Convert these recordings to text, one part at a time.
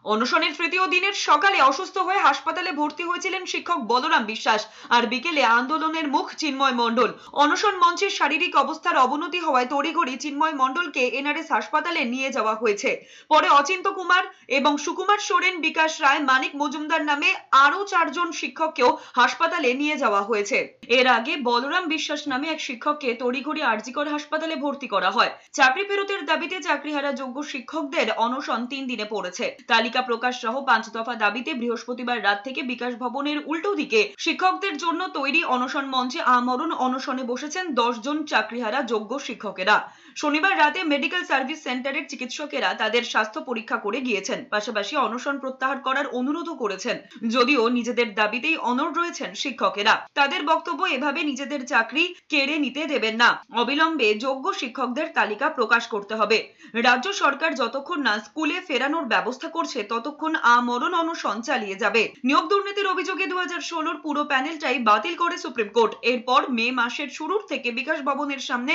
অনশনের তৃতীয় দিনের সকালে অসুস্থ হয়ে হাসপাতালে ভর্তি হয়েছিলেন শিক্ষক বলরাম বিশ্বাস। আর বিকেলে আন্দোলনের মুখ চিন্ময় মণ্ডল। অনশন মঞ্চের শারীরিক অবস্থার অবনতি হওয়ায় তড়িঘড়ি চিন্ময় মণ্ডলকে এনআরএস হাসপাতালে নিয়ে যাওয়া হয়েছে। পরে অচিন্ত কুমার এবং সুকুমার সোরেন, বিকাশ রায়, মানিক মজুমদার নামে আরো 4 জন শিক্ষককেও হাসপাতালে নিয়ে যাওয়া হয়েছে। এর আগে বলরাম বিশ্বাস নামে এক শিক্ষককে তড়িঘড়ি আরজিকর হাসপাতালে ভর্তি করা হয়। চাকরি ফেরতের দাবিতে চাকরিহারা যোগ্য শিক্ষকদের অনশন 3 দিনে পড়েছে। তালিকা প্রকাশ সহ 5 দফা দাবিতে বৃহস্পতিবার রাত থেকে বিকাশ ভবনের উল্টো দিকে শিক্ষকদের জন্য তৈরি অনশন মঞ্চে আমরণ অনশনে বসেছেন 10 জন চাকরিহারা যোগ্য শিক্ষকেরা। শনিবার রাতে মেডিকেল সার্ভিস সেন্টারের চিকিৎসকেরা তাদের স্বাস্থ্য পরীক্ষা করে গিয়েছেন। পাশাপাশি অনশন প্রত্যাহার করার অনুরোধও করেছেন। যদিও নিজেদের দাবিতেই অনড় রয়েছেন শিক্ষকেরা। তাদের বক্তব্য, এভাবে নিজেদের চাকরি কেড়ে নিতে দেবেন না। অবিলম্বে যোগ্য শিক্ষকদের তালিকা প্রকাশ করতে হবে। রাজ্য সরকার যতক্ষণ না স্কুলে ফেরানোর ব্যবস্থা করছে ততক্ষণ আমরণ অনশন চালিয়ে যাবে। নিয়োগ দুর্নীতির অভিযোগে 2016 পুরো প্যানেলটাই বাতিল করে সুপ্রিম কোর্ট। এরপর মে মাসের শুরুর থেকে বিকাশ ভবনের সামনে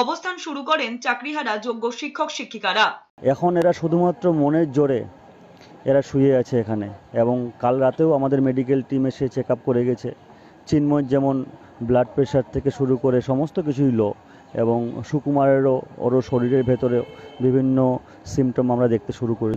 অবস্থান শুরু করেন চাকরিহারা যোগ্য শিক্ষক শিক্ষিকারা। এখন এরা শুধুমাত্র মনের জোরে এরা শুয়ে আছে এখানে, এবং কাল রাতেও আমাদের মেডিকেল টিম এসে চেক আপ করে গেছে। চিন্ময় যেমন ব্লাড প্রেশার থেকে শুরু করে সমস্ত কিছুই লো, এবং সুকুমারেরও ওরও শরীরের ভেতরে বিভিন্ন সিমটম আমরা দেখতে শুরু করি।